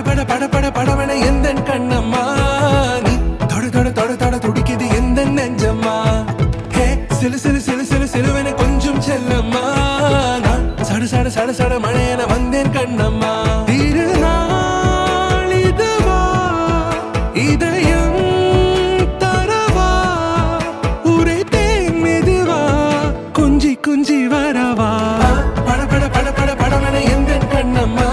பட பட பட படவன எந்த கண்ணம்மா நீ தொட தொட தொட தொட துடிக்குது எந்த நெஞ்சம்மா ஹே சிலு சிலு சிலு சிலு சிலுவன கொஞ்சம் செல்லம்மா நான் சட சட சட சட மழையன வந்தேன் கண்ணம்மா திருநாள் இதுவா இதயம் தரவா உரைத்தேன் மெதுவா கொஞ்சி கொஞ்சி வரவா பட பட பட பட படவன எந்த கண்ணம்மா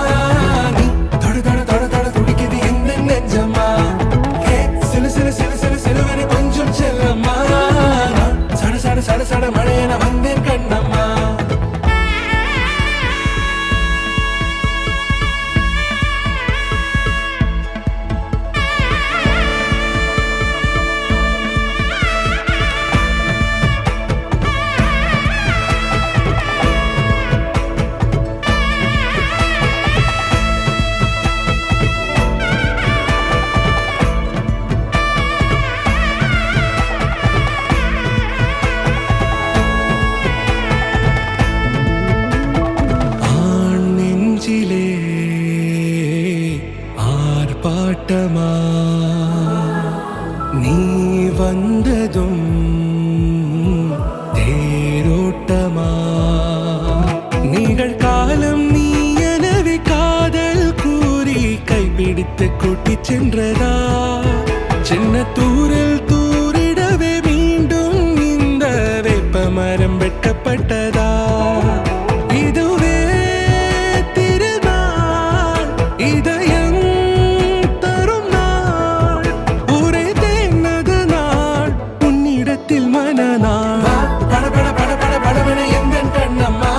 நீ தொட தொட தொட தொட துடிக்குது எந்த நெஞ்சம்மா ஹே சிலு சிலு சிலு சிலு சிலுவன கொஞ்சம் செல்லம்மா நான் சட சட சட சட மழையன வந்தேன் கண்ணம்மா ஆர்ப்பாட்டமா நீ வந்ததும் தேரோட்டமா நிகழ்காலம் நீ எனவே காதல் கூறி கைப்பிடித்து கூட்டிச் சென்றதா சின்ன தூரில் தூரிடவே மீண்டும் இந்த வேப்ப மரம் வெட்டப்பட்டதா இதுவே திருநாள் இதயம் தரும் நாள் உரைத்தேனது நாள் உன்னிடத்தில் மனநாள் பட பட பட பட படவன எந்த கண்ணம்மா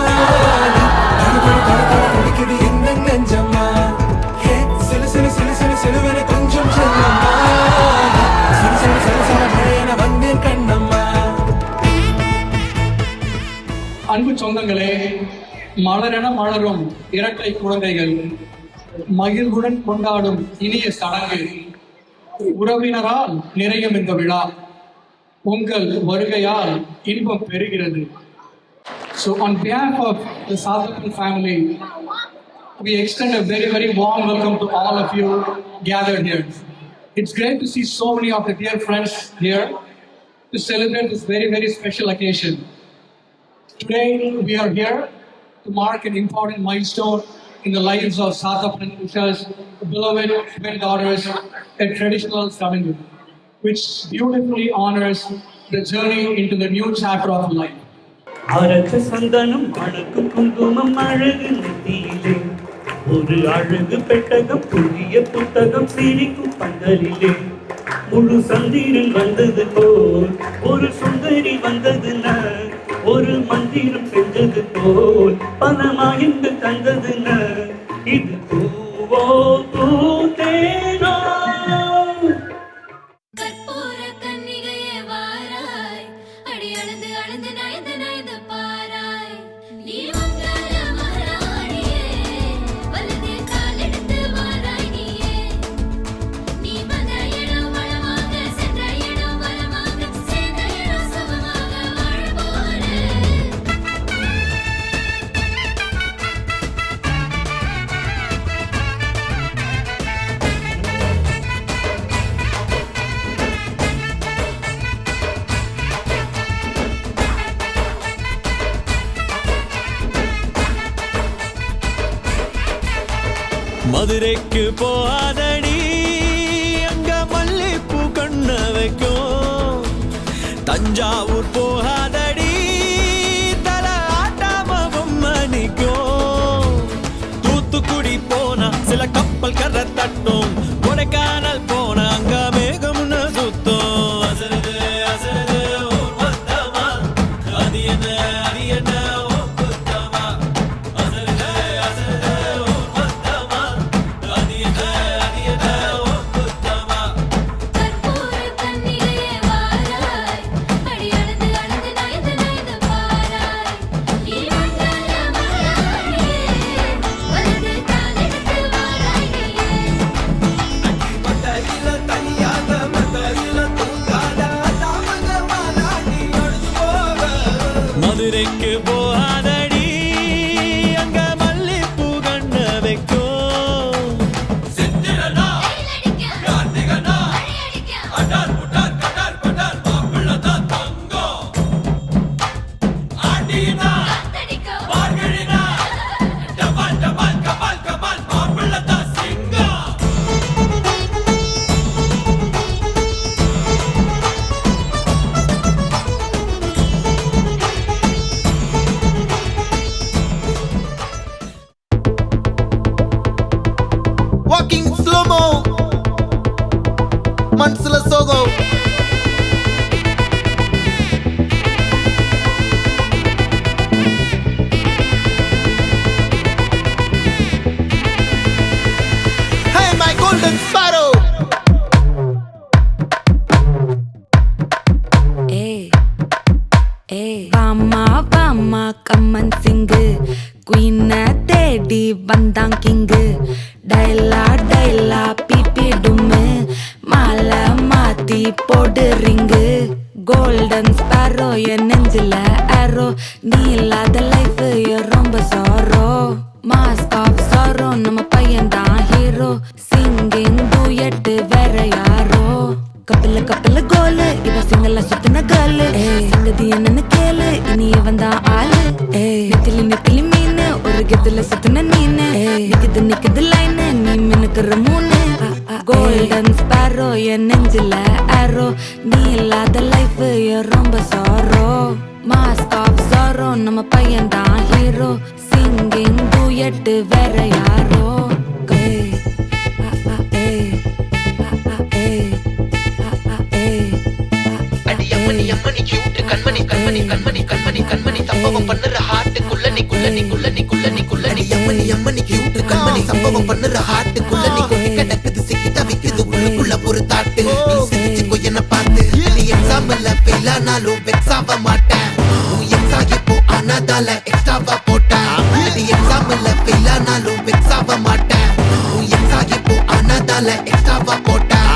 தொட தொட தொட தொட துடிக்குது எந்த நெஞ்சம்மா ஹே சிலு சிலு சிலு சிலு சிலுவன கொஞ்சம் செல்லம்மா சட சட சட சட மழையன வந்தேன் கண்ணம்மா. அன்பு சொந்தங்களே, மலரென மலரும் இரட்டை குழந்தைகள் மகிழ்வுடன் கொண்டாடும் இனிய சடங்கு உறவினரால் நிறையும் இந்த விழா உங்கள் வருகையால் இன்பம் பெறுகிறது. So on behalf of the Sathapan family, we extend a very, very warm welcome to all of you gathered here. It's great to see so many of the dear friends here to celebrate this very, very special occasion. Today, we are here to mark an important milestone in the lives of Sathapan and Usha's beloved twin daughters, a traditional ceremony, which beautifully honors the journey into the new chapter of life. அரக்கு சந்தனம் அழகு குங்குமம் அழகு நெத்தியிலே ஒரு அழகு பெட்டகம் புதிய புத்தகம் சிரிக்கும் பந்தலிலே முழு சந்திரன் வந்தது போல் ஒரு சுந்தரி வந்ததுன ஒரு மந்திரம் செஞ்சது போல் பணமாயிந்து தந்ததுன இது பூவோ பூத்தேனோ மதுரைக்கு போகாதடி அங்க மல்லிப்பூ கண்ண வைக்கும் தஞ்சாவூர் போகாதடி தல ஆட்டாம பொம்மணிக்கும் தூத்துக்குடி போனா சில கப்பல் கரை தட்டும் கொடைக்கானல் போனா அங்க மேகம்னு சுத்தம் அசருது அசருது ஊர் மொத்தமா அது என்ன அது என்ன மதுரைக்கு போகாதடி அங்க மல்லிப்பூ கண்ண வைக்கும் வாமா வாமா கம்மன் சிங்கு குயின தேடி வந்தான் கிங்கு டைலா டைலா பிபி டும்மு மாலை மாத்தி போடு ரிங்கு கோல்டன் ஸ்பாரோ என் நெஞ்சில ஆரோ நீ இல்லாத லைஃப் ரொம்ப சாரோ மாஸ்க் ஆஃப் சாரோ நம்ம பையன் தான் ஹீரோ சிங்கிங் டூயட் வேற யாரோ கப்பல கப்பல கோலு இவ சிங்கல்ல சுத்தின கேளு சங்கதி என்னன்னு கேளு இனி இவன் தான் ஆளு நெத்திலி நெத்திலி மீனு ஒரு கெத்துல சுத்தின நீனு நிக்குது நிக்குது லைனு நீ மினுக்குற மூணு கோல்டன் ஸ்பாரோ என் நெஞ்சில ஆரோ நீ இல்லாத லைஃப் ரொம்ப சாரோ மாஸ்க் ஆஃப் சாரோ நம்ம பையன் தான் ஹீரோ சிங்கிங் டூயட் வேற யாரோ அடி அம்மணி கியூட் கண்மணி கண்மணி கண்மணி கண்மணி கண்மணி சம்பவம் பண்ணுற ஹார்ட் குள்ளனி குள்ளனி குள்ளனி குள்ளனி குள்ளனி அம்மணி கியூட் கண்மணி சம்பவம் பண்ணுற ஹார்ட் குள்ளனி கொட்டி கிடக்குது சிக்கி தவிக்குது உள்ளுக்குள்ள ஒரு தாட்டு நீ சிரிச்சுக்கோ என்ன பார்த்து நீ எக்ஸாம்ல ஃபெயில் ஆனாலும் வெக்ஸ் ஆக மாட்டேன் உன் எக்ஸாம் இப்போ ஆனதால எக்ஸ்ட்ராவா போட்டேன் நீ எக்ஸாம்ல ஃபெயில் ஆனாலும் வெக்ஸ் ஆக மாட்டேன் உன் எக்ஸாம் இப்போ ஆனதால எக்ஸ்ட்ராவா போட்டேன்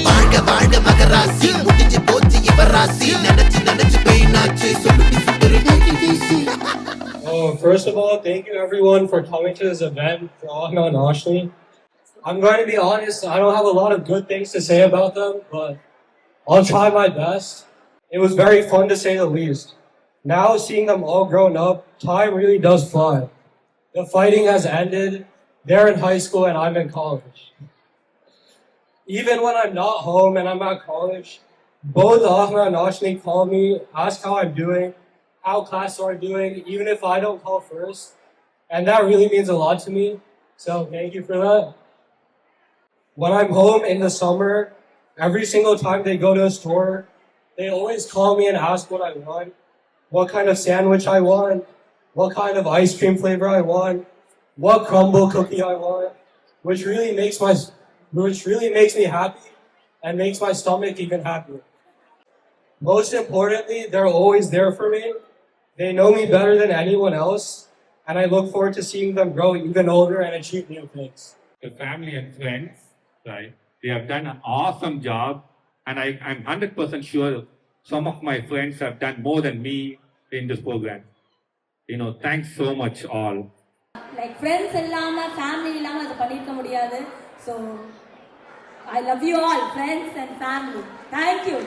வாழ்க வாழ்க மகராசி முடிஞ்சு போச்சு இவராசி நினைச்சு நினைச்சு பெயினாச்சு சொல்லுடி சுந்தரி First of all, thank you everyone for coming to this event for Ahna and Ashley. I'm going to be honest, I don't have a lot of good things to say about them, but I'll try my best. It was very fun to say the least. Now seeing them all grown up, time really does fly. The fighting has ended. They're in high school and I'm in college. Even when I'm not home and I'm at college, both Ahna and Ashni call me, ask how I'm doing, how classes are doing, even if I don't call first. And that really means a lot to me. So thank you for that. When I'm home in the summer, every single time they go to a store, they always call me and ask what I want, what kind of sandwich I want, what kind of ice cream flavor I want, what crumble cookie I want, which really makes me happy and makes my stomach even happier. Most importantly, they're always there for me. They know me better than anyone else, and I look forward to seeing them grow even older and achieve new things. The family and friends, right? They have done an awesome job, and I'm 100% sure some of my friends have done more than me in this program. Thanks so much all. Like friends illama family illama adu பண்ணிருக்க முடியாது. So I love you all, friends and family. Thank you.